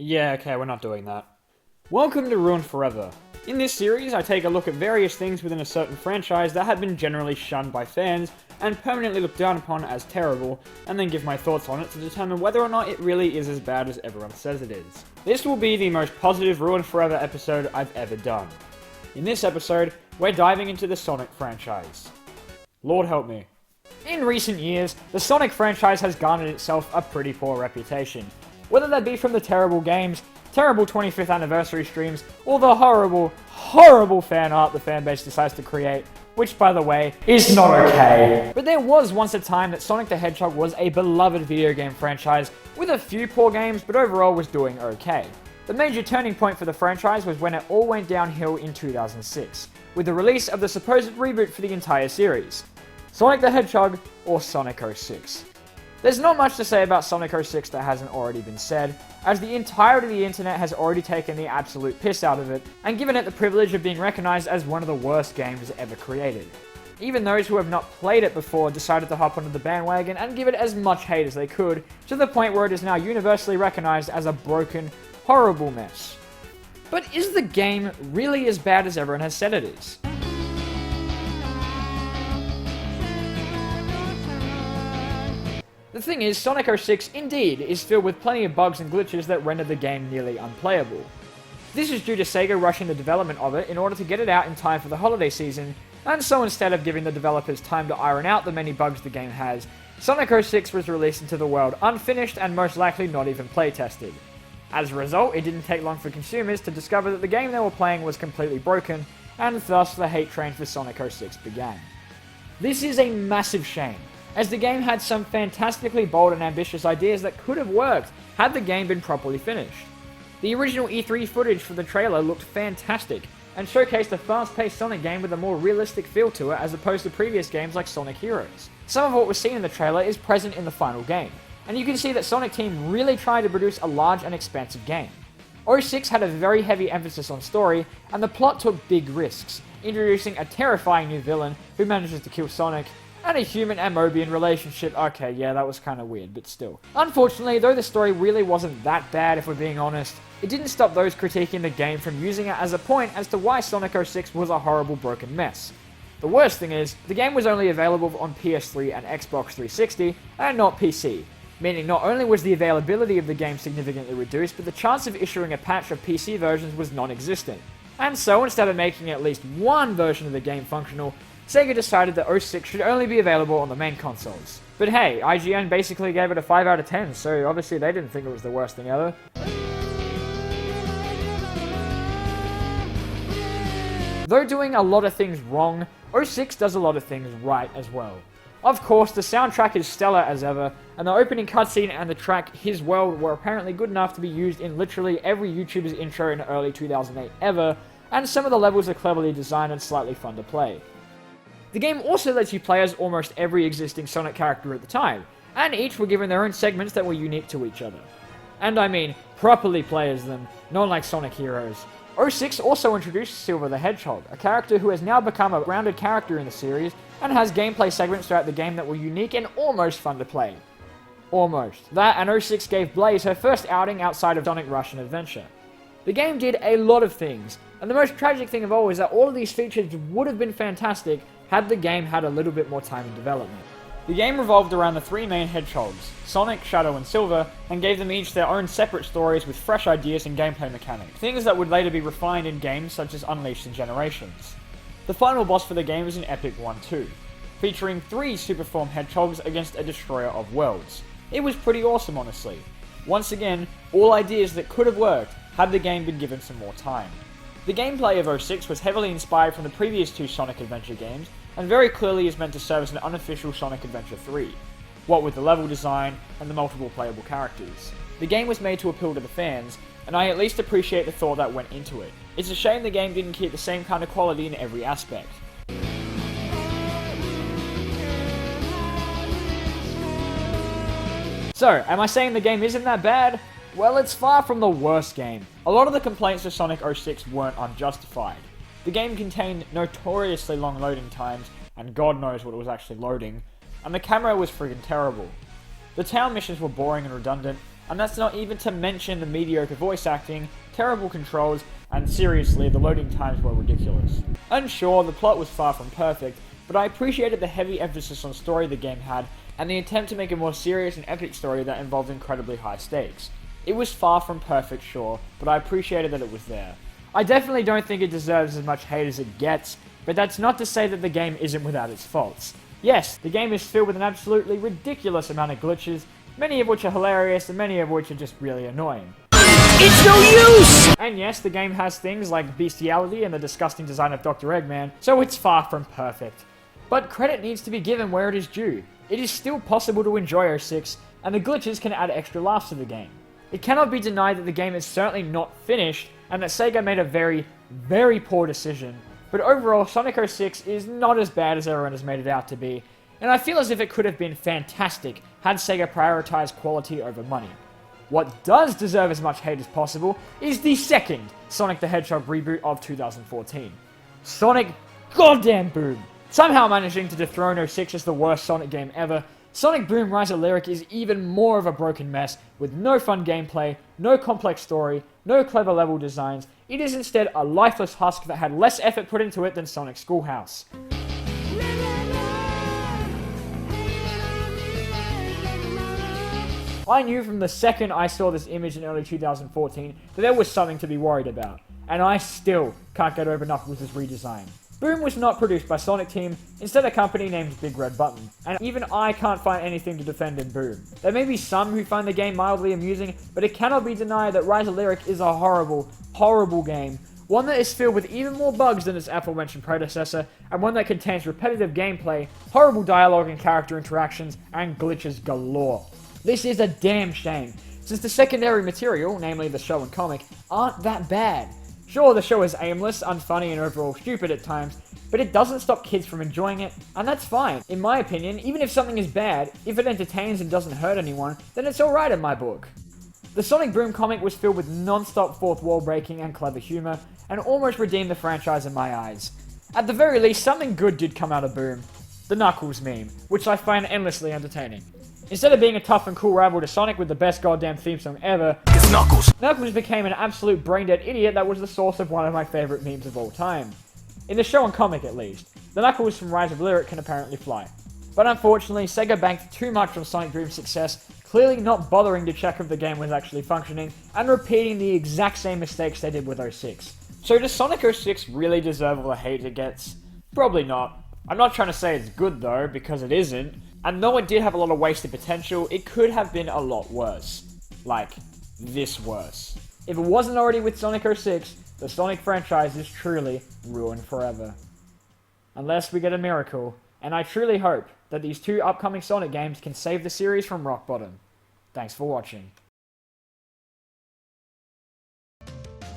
Yeah, okay, we're not doing that. Welcome to Ruined Forever. In this series, I take a look at various things within a certain franchise that have been generally shunned by fans and permanently looked down upon as terrible, and then give my thoughts on it to determine whether or not it really is as bad as everyone says it is. This will be the most positive Ruined Forever episode I've ever done. In this episode, we're diving into the Sonic franchise. Lord help me. In recent years, the Sonic franchise has garnered itself a pretty poor reputation. Whether that be from the terrible games, terrible 25th anniversary streams, or the horrible fan art the fanbase decides to create, which by the way, is not okay. But there was once a time that Sonic the Hedgehog was a beloved video game franchise with a few poor games, but overall was doing okay. The major turning point for the franchise was when it all went downhill in 2006, with the release of the supposed reboot for the entire series, Sonic the Hedgehog or Sonic 06. There's not much to say about Sonic 06 that hasn't already been said, as the entirety of the internet has already taken the absolute piss out of it, and given it the privilege of being recognized as one of the worst games ever created. Even those who have not played it before decided to hop onto the bandwagon and give it as much hate as they could, to the point where it is now universally recognized as a broken, horrible mess. But is the game really as bad as everyone has said it is? The thing is, Sonic 06 indeed is filled with plenty of bugs and glitches that render the game nearly unplayable. This is due to Sega rushing the development of it in order to get it out in time for the holiday season, and so instead of giving the developers time to iron out the many bugs the game has, Sonic 06 was released into the world unfinished and most likely not even playtested. As a result, it didn't take long for consumers to discover that the game they were playing was completely broken, and thus the hate train for Sonic 06 began. This is a massive shame, as the game had some fantastically bold and ambitious ideas that could have worked had the game been properly finished. The original E3 footage for the trailer looked fantastic, and showcased a fast-paced Sonic game with a more realistic feel to it as opposed to previous games like Sonic Heroes. Some of what was seen in the trailer is present in the final game, and you can see that Sonic Team really tried to produce a large and expansive game. 06 had a very heavy emphasis on story, and the plot took big risks, introducing a terrifying new villain who manages to kill Sonic, and a human Amoebian relationship. Okay, yeah, that was kind of weird, but still. Unfortunately, though the story really wasn't that bad if we're being honest, it didn't stop those critiquing the game from using it as a point as to why Sonic 06 was a horrible broken mess. The worst thing is, the game was only available on PS3 and Xbox 360, and not PC, meaning not only was the availability of the game significantly reduced, but the chance of issuing a patch of PC versions was non-existent. And so, instead of making at least one version of the game functional, Sega decided that 06 should only be available on the main consoles. But hey, IGN basically gave it a 5 out of 10, so obviously they didn't think it was the worst thing ever. Though doing a lot of things wrong, 06 does a lot of things right as well. Of course, the soundtrack is stellar as ever, and the opening cutscene and the track His World were apparently good enough to be used in literally every YouTuber's intro in early 2008 ever, and some of the levels are cleverly designed and slightly fun to play. The game also lets you play as almost every existing Sonic character at the time, and each were given their own segments that were unique to each other. And I mean, properly play as them, not like Sonic Heroes. 06 also introduced Silver the Hedgehog, a character who has now become a rounded character in the series, and has gameplay segments throughout the game that were unique and almost fun to play. Almost. That and 06 gave Blaze her first outing outside of Sonic Rush and Adventure. The game did a lot of things, and the most tragic thing of all is that all of these features would have been fantastic had the game had a little bit more time in development. The game revolved around the three main hedgehogs, Sonic, Shadow, and Silver, and gave them each their own separate stories with fresh ideas and gameplay mechanics, things that would later be refined in games such as Unleashed and Generations. The final boss for the game was an epic 1-2, featuring 3 Superform hedgehogs against a destroyer of worlds. It was pretty awesome, honestly. Once again, all ideas that could have worked had the game been given some more time. The gameplay of 06 was heavily inspired from the previous 2 Sonic Adventure games, and very clearly is meant to serve as an unofficial Sonic Adventure 3, what with the level design and the multiple playable characters. The game was made to appeal to the fans, and I at least appreciate the thought that went into it. It's a shame the game didn't keep the same kind of quality in every aspect. So, am I saying the game isn't that bad? Well, it's far from the worst game. A lot of the complaints of Sonic 06 weren't unjustified. The game contained notoriously long loading times, and God knows what it was actually loading, and the camera was friggin' terrible. The town missions were boring and redundant, And that's not even to mention the mediocre voice acting, terrible controls, and seriously, the loading times were ridiculous. And sure, the plot was far from perfect, but I appreciated the heavy emphasis on story the game had, and the attempt to make a more serious and epic story that involved incredibly high stakes. It was far from perfect, sure, but I appreciated that it was there. I definitely don't think it deserves as much hate as it gets, but that's not to say that the game isn't without its faults. Yes, the game is filled with an absolutely ridiculous amount of glitches, many of which are hilarious and many of which are just really annoying. It's no use! And yes, the game has things like bestiality and the disgusting design of Dr. Eggman, so it's far from perfect. But credit needs to be given where it is due. It is still possible to enjoy 06, and the glitches can add extra laughs to the game. It cannot be denied that the game is certainly not finished, and that Sega made a very, very poor decision. But overall, Sonic 06 is not as bad as everyone has made it out to be, and I feel as if it could have been fantastic had Sega prioritized quality over money. What does deserve as much hate as possible is the second Sonic the Hedgehog reboot of 2014. Sonic Goddamn Boom! Somehow managing to dethrone 06 as the worst Sonic game ever, Sonic Boom Rise of Lyric is even more of a broken mess, with no fun gameplay, no complex story, no clever level designs. It is instead a lifeless husk that had less effort put into it than Sonic Schoolhouse. I knew from the second I saw this image in early 2014 that there was something to be worried about, and I still can't get over Knuckles' redesign. Boom was not produced by Sonic Team, instead a company named Big Red Button, and even I can't find anything to defend in Boom. There may be some who find the game mildly amusing, but it cannot be denied that Rise of Lyric is a horrible, horrible game, one that is filled with even more bugs than its aforementioned predecessor, and one that contains repetitive gameplay, horrible dialogue and character interactions, and glitches galore. This is a damn shame, since the secondary material, namely the show and comic, aren't that bad. Sure, the show is aimless, unfunny, and overall stupid at times, but it doesn't stop kids from enjoying it, and that's fine. In my opinion, even if something is bad, if it entertains and doesn't hurt anyone, then it's alright in my book. The Sonic Boom comic was filled with non-stop fourth wall breaking and clever humor, and almost redeemed the franchise in my eyes. At the very least, something good did come out of Boom. The Knuckles meme, which I find endlessly entertaining. Instead of being a tough and cool rival to Sonic with the best goddamn theme song ever, It's Knuckles! Knuckles became an absolute brain-dead idiot that was the source of one of my favorite memes of all time. In the show and comic at least, the Knuckles from Rise of Lyric can apparently fly. But unfortunately, Sega banked too much on Sonic Boom's success, clearly not bothering to check if the game was actually functioning, and repeating the exact same mistakes they did with 06. So does Sonic 06 really deserve all the hate it gets? Probably not. I'm not trying to say it's good though, because it isn't. And though it did have a lot of wasted potential, it could have been a lot worse. Like, this worse. If it wasn't already with Sonic 06, the Sonic franchise is truly ruined forever. Unless we get a miracle, and I truly hope that these two upcoming Sonic games can save the series from rock bottom. Thanks for watching.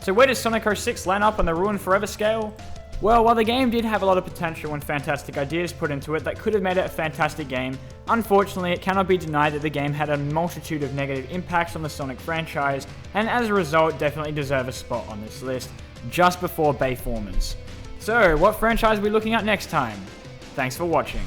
So where does Sonic 06 line up on the ruined forever scale? Well, while the game did have a lot of potential and fantastic ideas put into it that could have made it a fantastic game, unfortunately it cannot be denied that the game had a multitude of negative impacts on the Sonic franchise, and as a result definitely deserve a spot on this list, just before Bayformans. So, what franchise are we looking at next time? Thanks for watching.